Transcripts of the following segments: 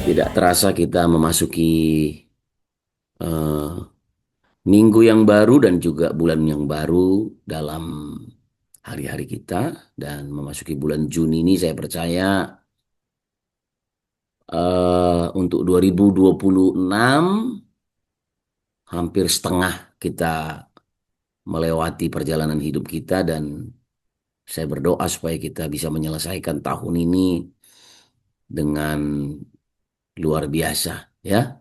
Tidak terasa kita memasuki eh, minggu yang baru dan juga bulan yang baru dalam hari-hari kita dan memasuki bulan Juni ini saya percaya untuk 2026 hampir setengah kita melewati perjalanan hidup kita dan saya berdoa supaya kita bisa menyelesaikan tahun ini dengan luar biasa ya.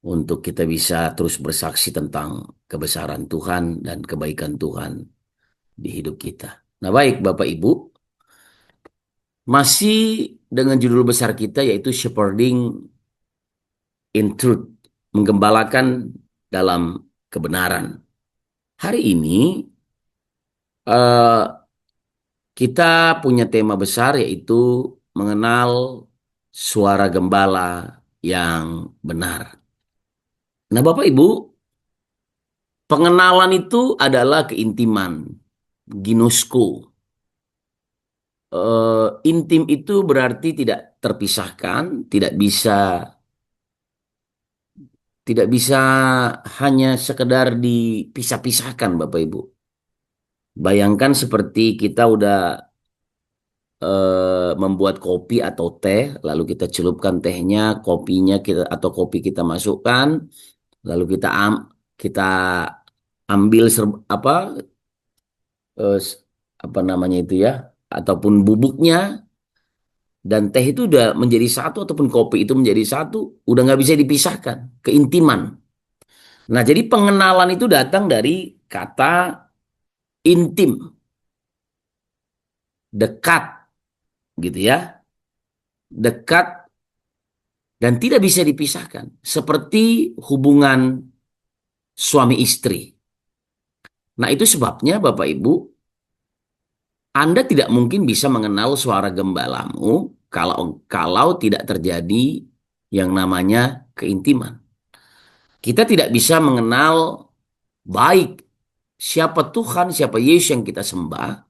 Untuk kita bisa terus bersaksi tentang kebesaran Tuhan dan kebaikan Tuhan di hidup kita. Nah, baik Bapak Ibu, masih dengan judul besar kita yaitu Shepherding in Truth, menggembalakan dalam kebenaran. Hari ini eh, kita punya tema besar yaitu mengenal suara gembala yang benar. Nah, Bapak Ibu, pengenalan itu adalah keintiman, ginosko. Intim itu berarti tidak terpisahkan, tidak bisa hanya sekedar dipisah-pisahkan, Bapak Ibu. Bayangkan seperti kita udah membuat kopi atau teh, lalu kita celupkan tehnya, kopinya kita atau kopi kita masukkan, lalu kita ambil eh, s- apa namanya itu ya, ataupun bubuknya dan teh itu udah menjadi satu ataupun kopi itu menjadi satu, udah nggak bisa dipisahkan, keintiman. Nah, jadi pengenalan itu datang dari kata intim, dekat gitu ya, dekat dan tidak bisa dipisahkan. Seperti hubungan suami istri. Nah, itu sebabnya Bapak Ibu, Anda tidak mungkin bisa mengenal suara gembalamu kalau tidak terjadi yang namanya keintiman. Kita tidak bisa mengenal baik siapa Tuhan, siapa Yesus yang kita sembah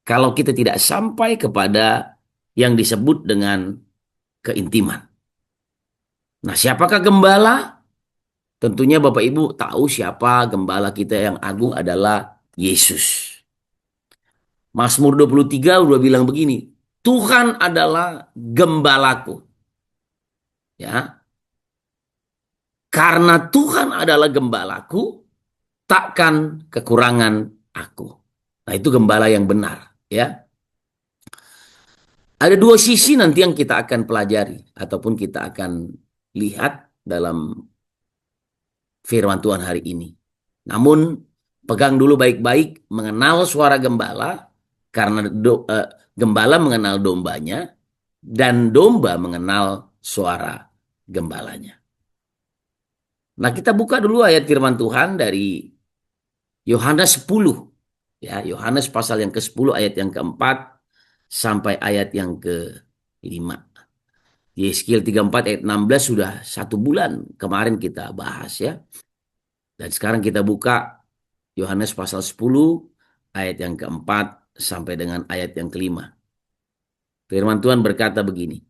kalau kita tidak sampai kepada yang disebut dengan keintiman. Nah, siapakah gembala? Tentunya Bapak Ibu tahu siapa gembala kita yang agung adalah Yesus. Mazmur 23 udah bilang begini, Tuhan adalah gembalaku. Ya, karena Tuhan adalah gembalaku, takkan kekurangan aku. Nah, itu gembala yang benar, ya. Ada dua sisi nanti yang kita akan pelajari ataupun kita akan lihat dalam firman Tuhan hari ini. Namun pegang dulu baik-baik mengenal suara gembala karena gembala mengenal dombanya dan domba mengenal suara gembalanya. Nah, kita buka dulu ayat firman Tuhan dari Yohanes 10. Ya, Yohanes pasal yang ke-10 ayat yang keempat sampai ayat yang ke-5. Yeskiel 34 ayat 16 sudah 1 bulan kemarin kita bahas ya. Dan sekarang kita buka Yohanes pasal 10 ayat yang keempat sampai dengan ayat yang kelima. Firman Tuhan berkata begini.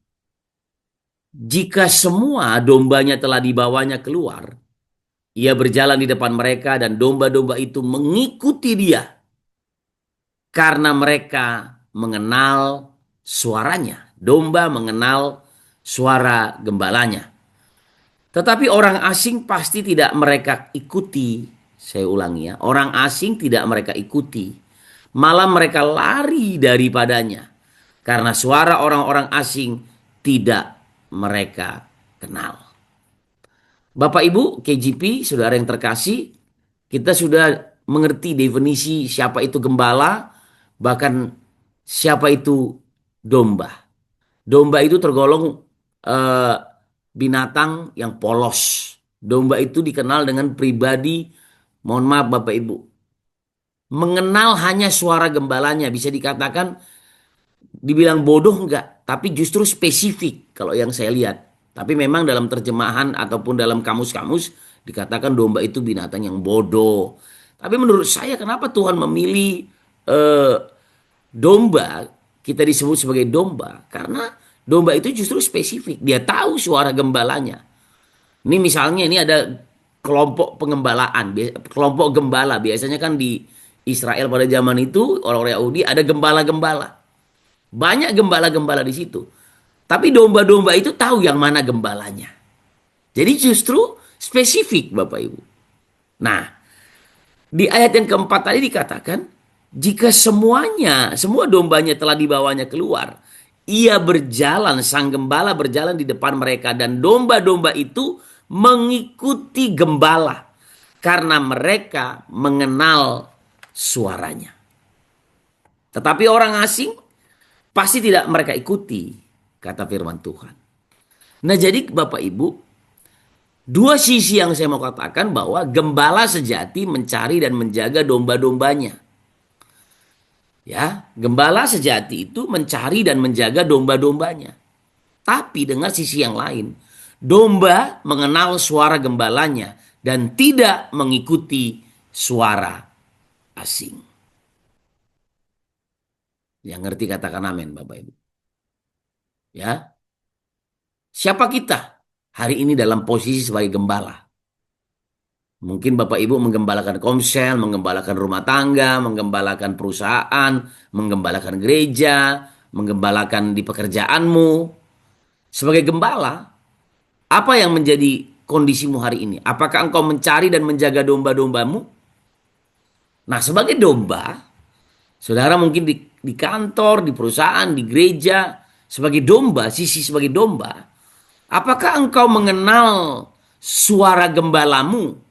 Jika semua dombanya telah dibawanya keluar, ia berjalan di depan mereka dan domba-domba itu mengikuti dia karena mereka mengenal suaranya. Domba mengenal suara gembalanya. Tetapi orang asing pasti tidak mereka ikuti. Saya ulangi ya, orang asing tidak mereka ikuti. Malah mereka lari daripadanya. Karena suara orang-orang asing tidak mereka kenal. Bapak Ibu, KGP, saudara yang terkasih, kita sudah mengerti definisi siapa itu gembala, bahkan siapa itu domba. Domba itu tergolong eh, binatang yang polos. Domba itu dikenal dengan pribadi, mohon maaf Bapak Ibu, mengenal hanya suara gembalanya. Bisa dikatakan, dibilang bodoh enggak, tapi justru spesifik kalau yang saya lihat. Tapi memang dalam terjemahan ataupun dalam kamus-kamus dikatakan domba itu binatang yang bodoh. Tapi menurut saya kenapa Tuhan memilih eh, domba, kita disebut sebagai domba? Karena Domba itu justru spesifik. Dia tahu suara gembalanya. Ini misalnya ini ada kelompok pengembalaan, kelompok gembala. Biasanya kan di Israel pada zaman itu orang-orang Yahudi ada gembala-gembala. Banyak gembala-gembala di situ. Tapi domba-domba itu tahu yang mana gembalanya. Jadi justru spesifik Bapak Ibu. Nah, di ayat yang keempat tadi dikatakan, jika semua dombanya telah dibawanya keluar, ia berjalan, sang gembala berjalan di depan mereka dan domba-domba itu mengikuti gembala karena mereka mengenal suaranya. Tetapi orang asing pasti tidak mereka ikuti, kata firman Tuhan. Nah, jadi Bapak Ibu, dua sisi yang saya mau katakan bahwa gembala sejati mencari dan menjaga domba-dombanya. Ya, gembala sejati itu mencari dan menjaga domba-dombanya. Tapi dengan sisi yang lain, domba mengenal suara gembalanya dan tidak mengikuti suara asing. Yang ngerti katakan amin, Bapak Ibu. Ya, siapa kita hari ini dalam posisi sebagai gembala? Mungkin Bapak Ibu menggembalakan komsel, menggembalakan rumah tangga, menggembalakan perusahaan, menggembalakan gereja, menggembalakan di pekerjaanmu. Sebagai gembala, apa yang menjadi kondisimu hari ini? Apakah engkau mencari dan menjaga domba-dombamu? Nah, sebagai domba, saudara mungkin di kantor, di perusahaan, di gereja, sebagai domba, sisi sebagai domba, apakah engkau mengenal suara gembalamu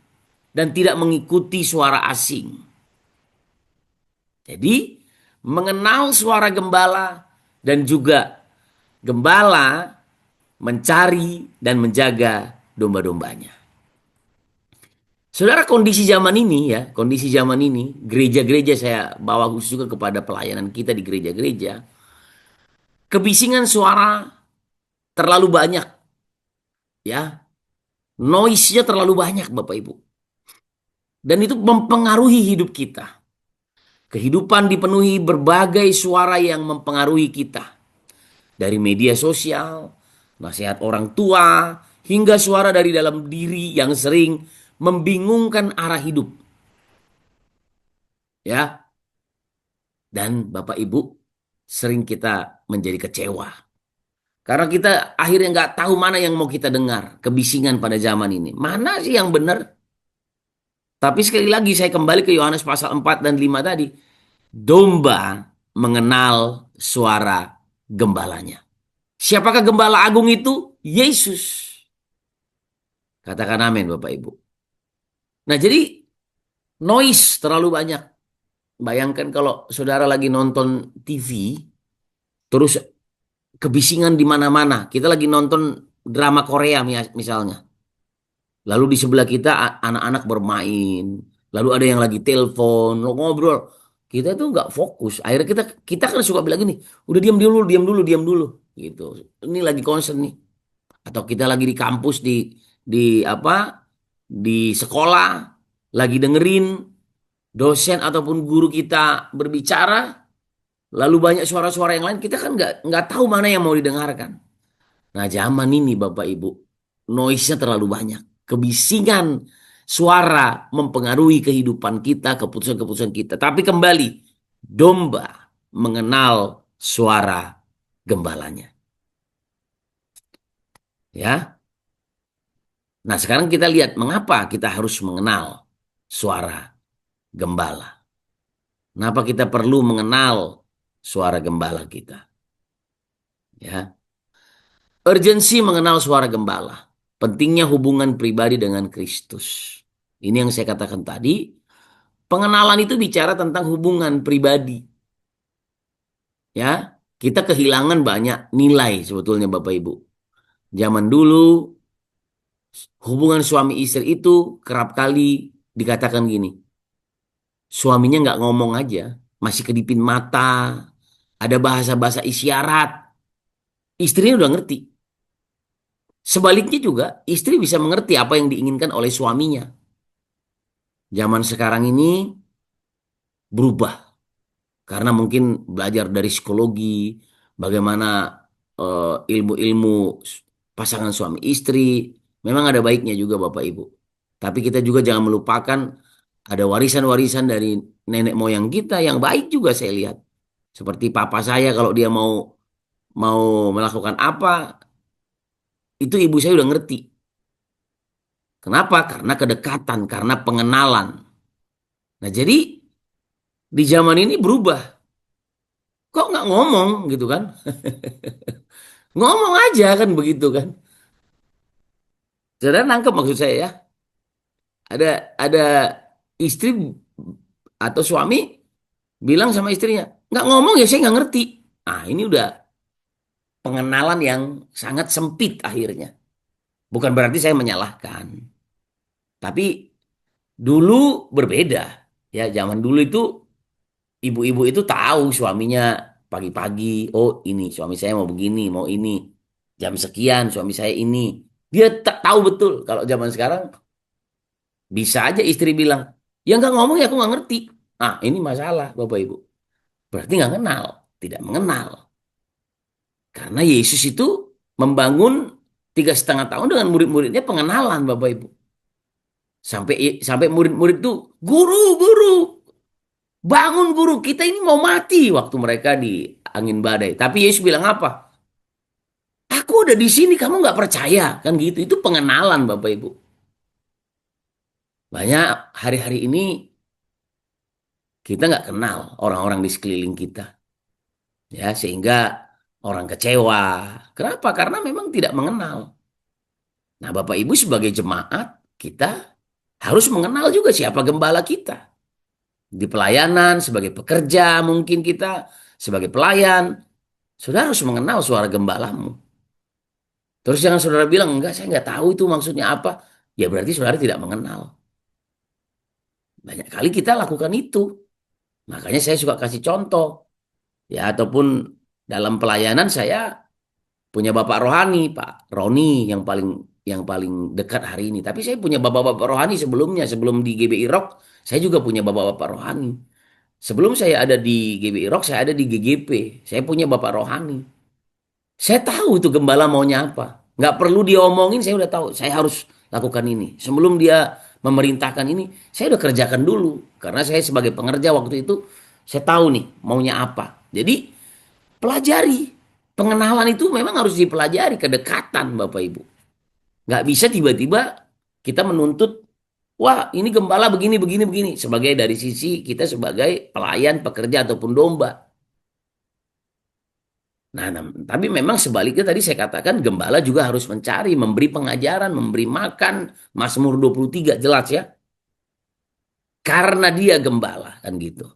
dan tidak mengikuti suara asing? Jadi, mengenal suara gembala dan juga gembala mencari dan menjaga domba-dombanya. Saudara, kondisi zaman ini ya, kondisi zaman ini, gereja-gereja saya bawa khusus juga kepada pelayanan kita di gereja-gereja, kebisingan suara terlalu banyak ya, noise-nya terlalu banyak Bapak Ibu. Dan itu mempengaruhi hidup kita. Kehidupan dipenuhi berbagai suara yang mempengaruhi kita. Dari media sosial, nasihat orang tua, hingga suara dari dalam diri yang sering membingungkan arah hidup. Ya, dan Bapak Ibu sering kita menjadi kecewa. Karena kita akhirnya nggak tahu mana yang mau kita dengar. Kebisingan pada zaman ini. Mana sih yang benar? Tapi sekali lagi saya kembali ke Yohanes pasal 4 dan 5 tadi. Domba mengenal suara gembalanya. Siapakah gembala agung itu? Yesus. Katakan amin Bapak Ibu. Nah jadi noise terlalu banyak. Bayangkan kalau saudara lagi nonton TV, terus kebisingan di mana-mana. Kita lagi nonton drama Korea misalnya. Lalu di sebelah kita anak-anak bermain. Lalu ada yang lagi telepon, ngobrol. Kita tuh nggak fokus. Akhirnya kita kan suka bilang gini, udah diam dulu, diam dulu, diam dulu, gitu. Ini lagi concern nih. Atau kita lagi di kampus di apa? Di sekolah, lagi dengerin dosen ataupun guru kita berbicara, lalu banyak suara-suara yang lain, kita kan nggak tahu mana yang mau didengarkan. Nah, zaman ini Bapak Ibu, noise-nya terlalu banyak. Kebisingan suara mempengaruhi kehidupan kita, keputusan-keputusan kita. Tapi kembali, domba mengenal suara gembalanya. Ya. Nah, sekarang kita lihat mengapa kita harus mengenal suara gembala. Kenapa kita perlu mengenal suara gembala kita? Ya. Urgensi mengenal suara gembala. Pentingnya hubungan pribadi dengan Kristus. Ini yang saya katakan tadi. Pengenalan itu bicara tentang hubungan pribadi. Ya, kita kehilangan banyak nilai sebetulnya Bapak Ibu. Zaman dulu hubungan suami istri itu kerap kali dikatakan gini. Suaminya nggak ngomong aja, masih kedipin mata, ada bahasa-bahasa isyarat. Istrinya udah ngerti. Sebaliknya juga, istri bisa mengerti apa yang diinginkan oleh suaminya. Zaman sekarang ini berubah karena mungkin belajar dari psikologi, bagaimana ilmu-ilmu pasangan suami istri. Memang ada baiknya juga Bapak Ibu. Tapi kita juga jangan melupakan ada warisan-warisan dari nenek moyang kita yang baik juga saya lihat. Seperti papa saya kalau dia mau mau melakukan apa, itu ibu saya udah ngerti. Kenapa? Karena kedekatan, karena pengenalan. Nah, jadi di zaman ini berubah. Kok nggak ngomong gitu kan? Ngomong aja kan begitu kan? Saudara nangkep maksud saya ya? Ada istri atau suami bilang sama istrinya, nggak ngomong ya saya nggak ngerti. Ah, ini udah pengenalan yang sangat sempit akhirnya. Bukan berarti saya menyalahkan. Tapi dulu berbeda. Ya, zaman dulu itu ibu-ibu itu tahu suaminya pagi-pagi, oh ini suami saya mau begini, mau ini. Jam sekian suami saya ini. Dia tak tahu betul. Kalau zaman sekarang bisa aja istri bilang, ya nggak ngomong ya aku nggak ngerti. Ah, ini masalah Bapak Ibu. Berarti nggak kenal, tidak mengenal. Karena Yesus itu membangun 3,5 tahun dengan murid-muridnya pengenalan Bapak Ibu. Sampai sampai murid-murid itu, guru, guru, bangun guru, kita ini mau mati waktu mereka di angin badai. Tapi Yesus bilang apa? Aku udah di sini, kamu nggak percaya kan gitu. Itu pengenalan Bapak Ibu. Banyak hari-hari ini kita nggak kenal orang-orang di sekeliling kita, ya sehingga orang kecewa. Kenapa? Karena memang tidak mengenal. Nah, Bapak Ibu sebagai jemaat kita harus mengenal juga siapa gembala kita. Di pelayanan, sebagai pekerja mungkin kita, sebagai pelayan, saudara harus mengenal suara gembalamu. Terus jangan saudara bilang, enggak saya nggak tahu itu maksudnya apa. Ya berarti saudara tidak mengenal. Banyak kali kita lakukan itu. Makanya saya suka kasih contoh. Ya, ataupun dalam pelayanan saya punya bapak rohani, Pak Roni yang paling dekat hari ini. Tapi saya punya bapak-bapak rohani sebelumnya, sebelum di GBI Rock, saya juga punya bapak-bapak rohani. Sebelum saya ada di GBI Rock, saya ada di GGP. Saya punya bapak rohani. Saya tahu itu gembala maunya apa. Nggak perlu dia omongin, saya udah tahu. Saya harus lakukan ini. Sebelum dia memerintahkan ini, saya udah kerjakan dulu. Karena saya sebagai pengerja waktu itu, saya tahu nih maunya apa. Jadi pelajari. Pengenalan itu memang harus dipelajari, kedekatan Bapak Ibu. Nggak bisa tiba-tiba kita menuntut, wah ini gembala begini, begini, begini. Sebagai dari sisi kita sebagai pelayan, pekerja ataupun domba. Nah, tapi memang sebaliknya tadi saya katakan gembala juga harus mencari, memberi pengajaran, memberi makan. Mazmur 23 jelas ya. Karena dia gembala kan gitu.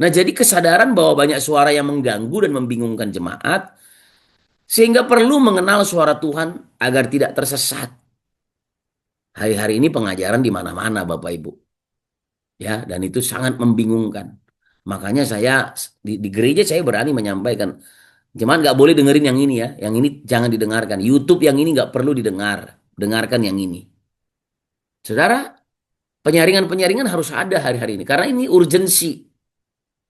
Nah, jadi kesadaran bahwa banyak suara yang mengganggu dan membingungkan jemaat sehingga perlu mengenal suara Tuhan agar tidak tersesat. Hari-hari ini pengajaran di mana-mana Bapak Ibu. Ya, dan itu sangat membingungkan. Makanya saya di gereja saya berani menyampaikan, jemaat nggak boleh dengerin yang ini ya. Yang ini jangan didengarkan. YouTube yang ini nggak perlu didengar. Dengarkan yang ini. Saudara, penyaringan-penyaringan harus ada hari-hari ini. Karena ini urgensi.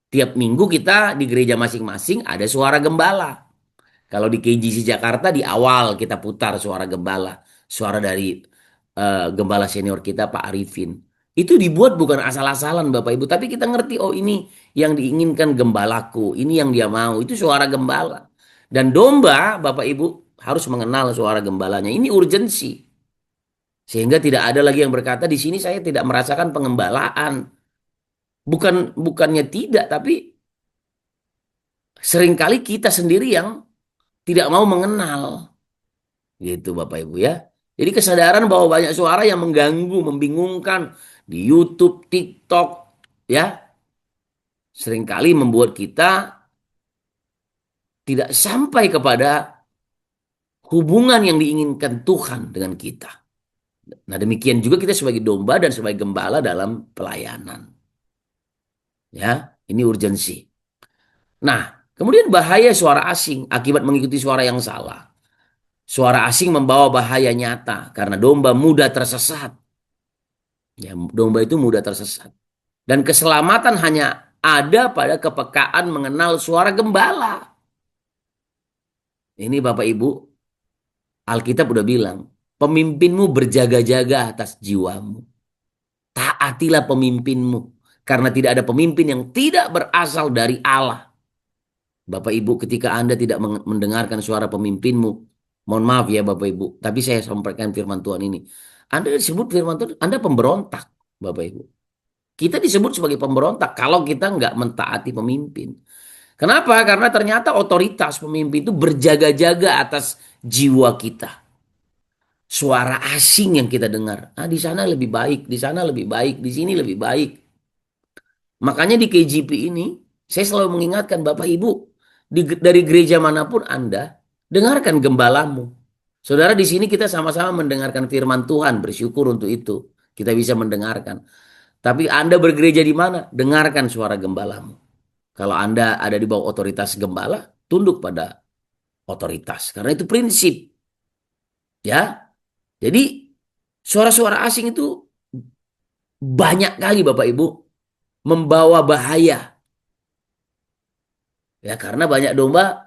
Tiap minggu kita di gereja masing-masing ada suara gembala. Kalau di KGC Jakarta di awal kita putar suara gembala. Suara dari gembala senior kita Pak Arifin. Itu dibuat bukan asal-asalan Bapak Ibu. Tapi kita ngerti, oh ini yang diinginkan gembalaku. Ini yang dia mau. Itu suara gembala. Dan domba Bapak Ibu harus mengenal suara gembalanya. Ini urgensi. Sehingga tidak ada lagi yang berkata di sini saya tidak merasakan pengembalaan. Bukannya tidak, tapi seringkali kita sendiri yang tidak mau mengenal. Gitu Bapak Ibu ya. Jadi kesadaran bahwa banyak suara yang mengganggu, membingungkan di YouTube, TikTok, ya, seringkali membuat kita tidak sampai kepada hubungan yang diinginkan Tuhan dengan kita. Nah, demikian juga kita sebagai domba dan sebagai gembala dalam pelayanan. Ya, ini urgensi. Nah, kemudian bahaya suara asing akibat mengikuti suara yang salah. Suara asing membawa bahaya nyata karena domba mudah tersesat. Ya, domba itu mudah tersesat. Dan keselamatan hanya ada pada kepekaan mengenal suara gembala. Ini Bapak Ibu, Alkitab udah bilang, pemimpinmu berjaga-jaga atas jiwamu. Taatilah pemimpinmu. Karena tidak ada pemimpin yang tidak berasal dari Allah. Bapak Ibu, ketika Anda tidak mendengarkan suara pemimpinmu, mohon maaf ya Bapak Ibu, tapi saya sampaikan firman Tuhan ini. Anda disebut firman Tuhan, Anda pemberontak, Bapak Ibu. Kita disebut sebagai pemberontak kalau kita nggak mentaati pemimpin. Kenapa? Karena ternyata otoritas pemimpin itu berjaga-jaga atas jiwa kita. Suara asing yang kita dengar. Ah, di sana lebih baik, di sana lebih baik, di sini lebih baik. Makanya di KJP ini, saya selalu mengingatkan Bapak Ibu, dari gereja manapun Anda, dengarkan gembalamu. Saudara, di sini kita sama-sama mendengarkan firman Tuhan, bersyukur untuk itu. Kita bisa mendengarkan. Tapi Anda bergereja di mana? Dengarkan suara gembalamu. Kalau Anda ada di bawah otoritas gembala, tunduk pada otoritas. Karena itu prinsip. Ya, jadi suara-suara asing itu banyak kali Bapak Ibu membawa bahaya. Ya, karena banyak domba,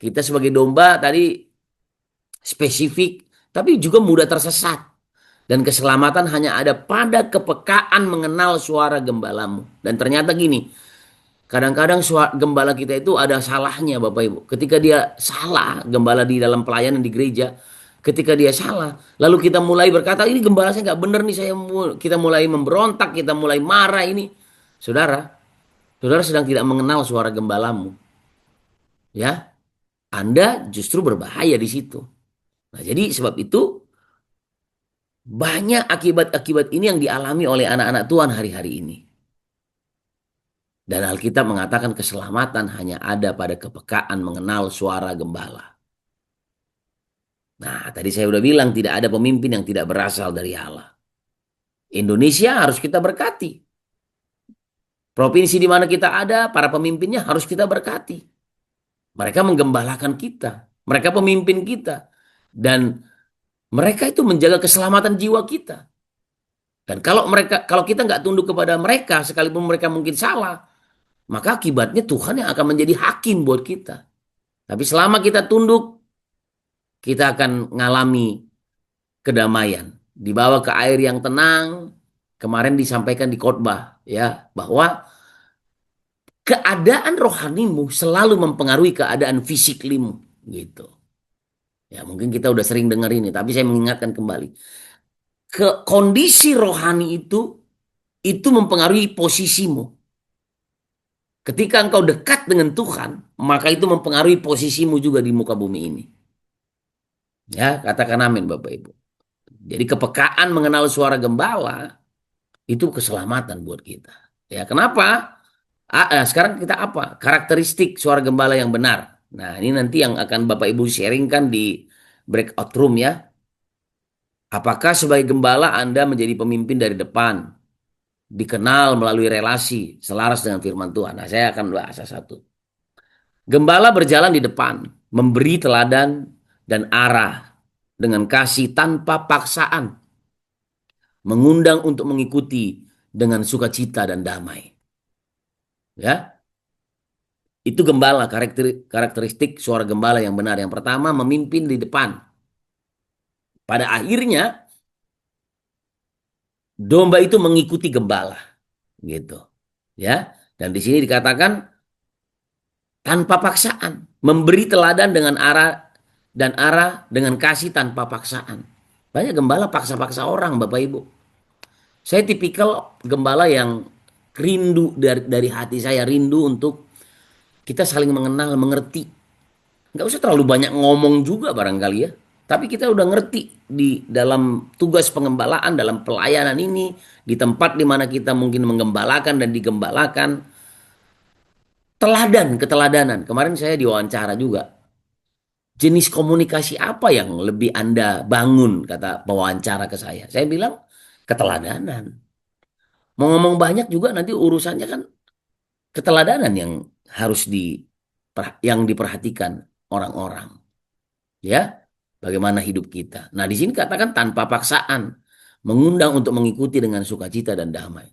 kita sebagai domba tadi spesifik, tapi juga mudah tersesat. Dan keselamatan hanya ada pada kepekaan mengenal suara gembalamu. Dan ternyata gini, kadang-kadang gembala kita itu ada salahnya Bapak Ibu. Ketika dia salah, gembala di dalam pelayanan di gereja, ketika dia salah, lalu kita mulai berkata, ini gembala saya nggak benar nih, kita mulai memberontak, kita mulai marah ini. Saudara, saudara sedang tidak mengenal suara gembalamu. Ya, Anda justru berbahaya di situ. Nah, jadi sebab itu banyak akibat-akibat ini yang dialami oleh anak-anak Tuhan hari-hari ini. Dan Alkitab mengatakan keselamatan hanya ada pada kepekaan mengenal suara gembala. Nah, tadi saya udah bilang tidak ada pemimpin yang tidak berasal dari Allah. Indonesia harus kita berkati. Provinsi di mana kita ada, para pemimpinnya harus kita berkati. Mereka menggembalakan kita. Mereka pemimpin kita. Dan mereka itu menjaga keselamatan jiwa kita. Dan kalau kita nggak tunduk kepada mereka, sekalipun mereka mungkin salah, maka akibatnya Tuhan yang akan menjadi hakim buat kita. Tapi selama kita tunduk, kita akan mengalami kedamaian. Dibawa ke air yang tenang. Kemarin disampaikan di khotbah ya bahwa keadaan rohanimu selalu mempengaruhi keadaan fisiklimu gitu. Ya mungkin kita udah sering dengar ini, tapi saya mengingatkan kembali. Kondisi rohani itu mempengaruhi posisimu. Ketika engkau dekat dengan Tuhan, maka itu mempengaruhi posisimu juga di muka bumi ini. Ya, katakan amin Bapak Ibu. Jadi kepekaan mengenal suara gembala itu keselamatan buat kita. Ya, kenapa? Sekarang kita apa? Karakteristik suara gembala yang benar. Nah, ini nanti yang akan Bapak Ibu sharingkan di breakout room ya. Apakah sebagai gembala Anda menjadi pemimpin dari depan? Dikenal melalui relasi selaras dengan firman Tuhan. Nah, saya akan bahas satu. Gembala berjalan di depan, memberi teladan dan arah dengan kasih tanpa paksaan, mengundang untuk mengikuti dengan sukacita dan damai. Ya, itu gembala, karakteristik suara gembala yang benar. Yang pertama, memimpin di depan. Pada akhirnya, domba itu mengikuti gembala, gitu. Ya, dan di sini dikatakan tanpa paksaan, memberi teladan dengan arah dengan kasih tanpa paksaan. Banyak gembala paksa-paksa orang, Bapak Ibu. Saya tipikal gembala yang rindu dari hati saya, rindu untuk kita saling mengenal, mengerti. Nggak usah terlalu banyak ngomong juga barangkali ya. Tapi kita udah ngerti di dalam tugas pengembalaan, dalam pelayanan ini, di tempat di mana kita mungkin menggembalakan dan digembalakan. Keteladanan. Kemarin saya diwawancara juga. Jenis komunikasi apa yang lebih Anda bangun, kata pewawancara ke saya. Saya bilang, keteladanan. Mau ngomong banyak juga nanti urusannya kan keteladanan yang harus yang diperhatikan orang-orang. Ya, bagaimana hidup kita. Nah, di sini katakan tanpa paksaan, mengundang untuk mengikuti dengan sukacita dan damai.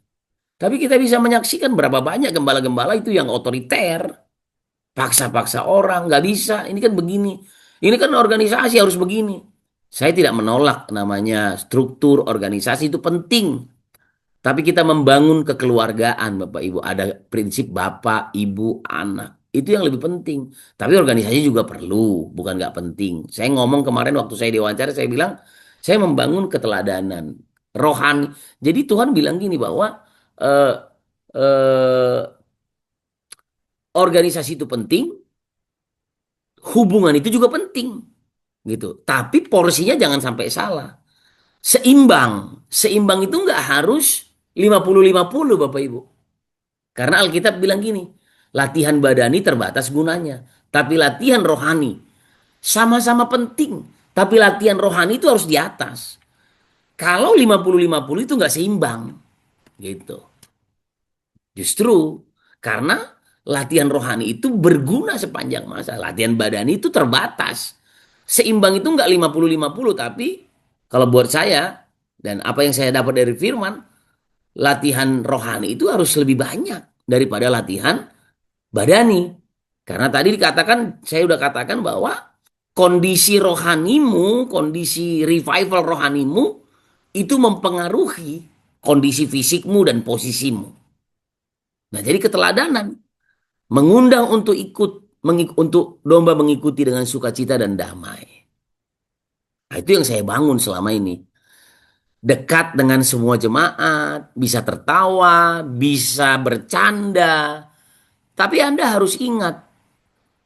Tapi kita bisa menyaksikan berapa banyak gembala-gembala itu yang otoriter, paksa-paksa orang, nggak bisa. Ini kan begini. Ini kan organisasi harus begini. Saya tidak menolak namanya struktur organisasi itu penting. Tapi kita membangun kekeluargaan, Bapak Ibu. Ada prinsip Bapak, Ibu, anak. Itu yang lebih penting. Tapi organisasi juga perlu, bukan nggak penting. Saya ngomong kemarin waktu saya diwawancara, saya bilang, saya membangun keteladanan rohani. Jadi Tuhan bilang gini bahwa eh, eh, organisasi itu penting, hubungan itu juga penting, gitu. Tapi porsinya jangan sampai salah. Seimbang. Seimbang itu nggak harus 50-50, Bapak Ibu. Karena Alkitab bilang gini, latihan badani terbatas gunanya. Tapi latihan rohani sama-sama penting. Tapi latihan rohani itu harus di atas. Kalau 50-50 itu nggak seimbang. Gitu. Justru karena latihan rohani itu berguna sepanjang masa. Latihan badani itu terbatas. Seimbang itu nggak 50-50, tapi kalau buat saya dan apa yang saya dapat dari firman, latihan rohani itu harus lebih banyak daripada latihan badani. Karena tadi dikatakan, saya udah katakan bahwa kondisi rohanimu, kondisi revival rohanimu itu mempengaruhi kondisi fisikmu dan posisimu. Nah, jadi keteladanan mengundang untuk untuk domba mengikuti dengan sukacita dan damai. Nah, itu yang saya bangun selama ini. Dekat dengan semua jemaat, bisa tertawa, bisa bercanda. Tapi Anda harus ingat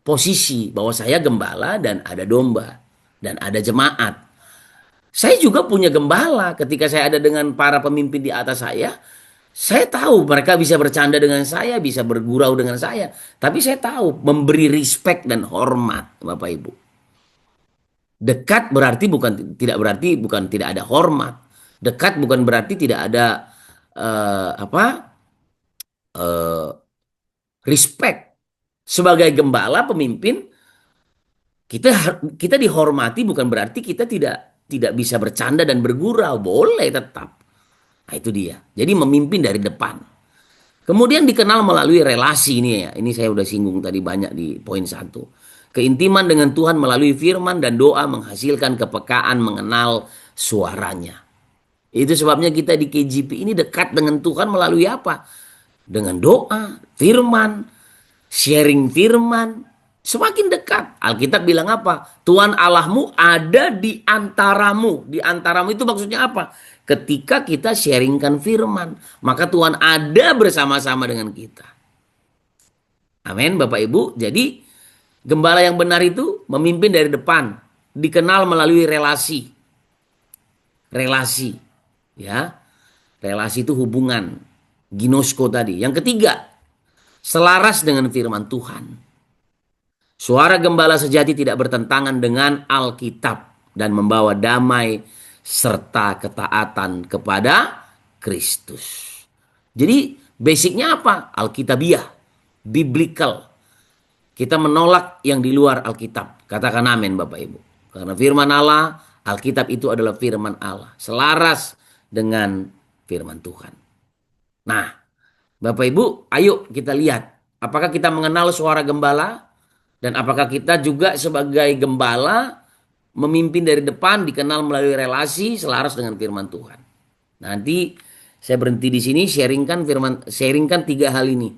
posisi bahwa saya gembala dan ada domba dan ada jemaat. Saya juga punya gembala ketika saya ada dengan para pemimpin di atas saya. Saya tahu mereka bisa bercanda dengan saya, bisa bergurau dengan saya. Tapi saya tahu memberi respect dan hormat, Bapak Ibu. Dekat berarti bukan tidak berarti bukan tidak ada hormat. Dekat bukan berarti tidak ada apa respect. Sebagai gembala pemimpin kita kita dihormati bukan berarti kita tidak bisa bercanda dan bergurau, boleh tetap. Nah, itu dia. Jadi memimpin dari depan. Kemudian dikenal melalui relasi ini ya. Ini saya udah singgung tadi banyak di poin satu. Keintiman dengan Tuhan melalui firman dan doa menghasilkan kepekaan mengenal suaranya. Itu sebabnya kita di KJP ini dekat dengan Tuhan melalui apa? Dengan doa, firman, sharing firman, semakin dekat. Alkitab bilang apa? Tuhan Allahmu ada di antaramu. Di antaramu itu maksudnya apa? Ketika kita sharingkan firman, maka Tuhan ada bersama-sama dengan kita. Amin, Bapak Ibu. Jadi, gembala yang benar itu memimpin dari depan, dikenal melalui relasi. Relasi, ya. Relasi itu hubungan. Ginosko tadi. Yang ketiga, selaras dengan firman Tuhan. Suara gembala sejati tidak bertentangan dengan Alkitab dan membawa damai serta ketaatan kepada Kristus. Jadi basicnya apa? Alkitabiah, biblical. Kita menolak yang di luar Alkitab. Katakan amin Bapak Ibu. Karena firman Allah, Alkitab itu adalah firman Allah. Selaras dengan firman Tuhan. Nah, Bapak Ibu, ayo kita lihat. Apakah kita mengenal suara gembala? Dan apakah kita juga sebagai gembala memimpin dari depan dikenal melalui relasi selaras dengan firman Tuhan. Nanti saya berhenti di sini sharingkan tiga hal ini.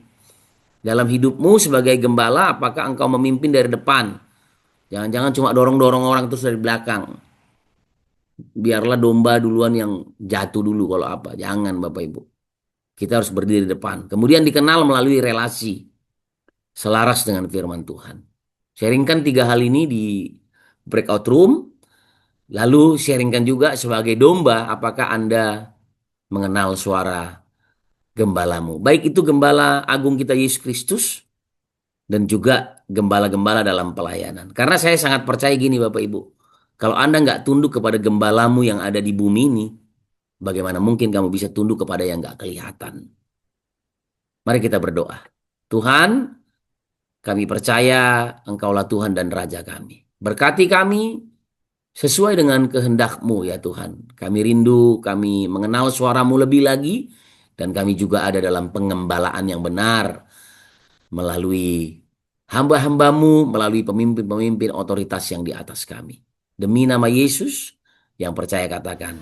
Dalam hidupmu sebagai gembala apakah engkau memimpin dari depan? Jangan-jangan cuma dorong-dorong orang terus dari belakang. Biarlah domba duluan yang jatuh dulu kalau apa. Jangan Bapak Ibu. Kita harus berdiri di depan. Kemudian dikenal melalui relasi selaras dengan firman Tuhan. Sharingkan tiga hal ini di breakout room. Lalu sharingkan juga sebagai domba apakah Anda mengenal suara gembalamu. Baik itu gembala agung kita Yesus Kristus dan juga gembala-gembala dalam pelayanan. Karena saya sangat percaya gini Bapak Ibu. Kalau Anda nggak tunduk kepada gembalamu yang ada di bumi ini, bagaimana mungkin kamu bisa tunduk kepada yang nggak kelihatan? Mari kita berdoa. Tuhan, kami percaya Engkaulah Tuhan dan Raja kami. Berkati kami sesuai dengan kehendak-Mu ya Tuhan. Kami rindu, kami mengenal suara-Mu lebih lagi. Dan kami juga ada dalam pengembalaan yang benar melalui hamba-hambamu melalui pemimpin-pemimpin otoritas yang di atas kami. Demi nama Yesus, yang percaya katakan,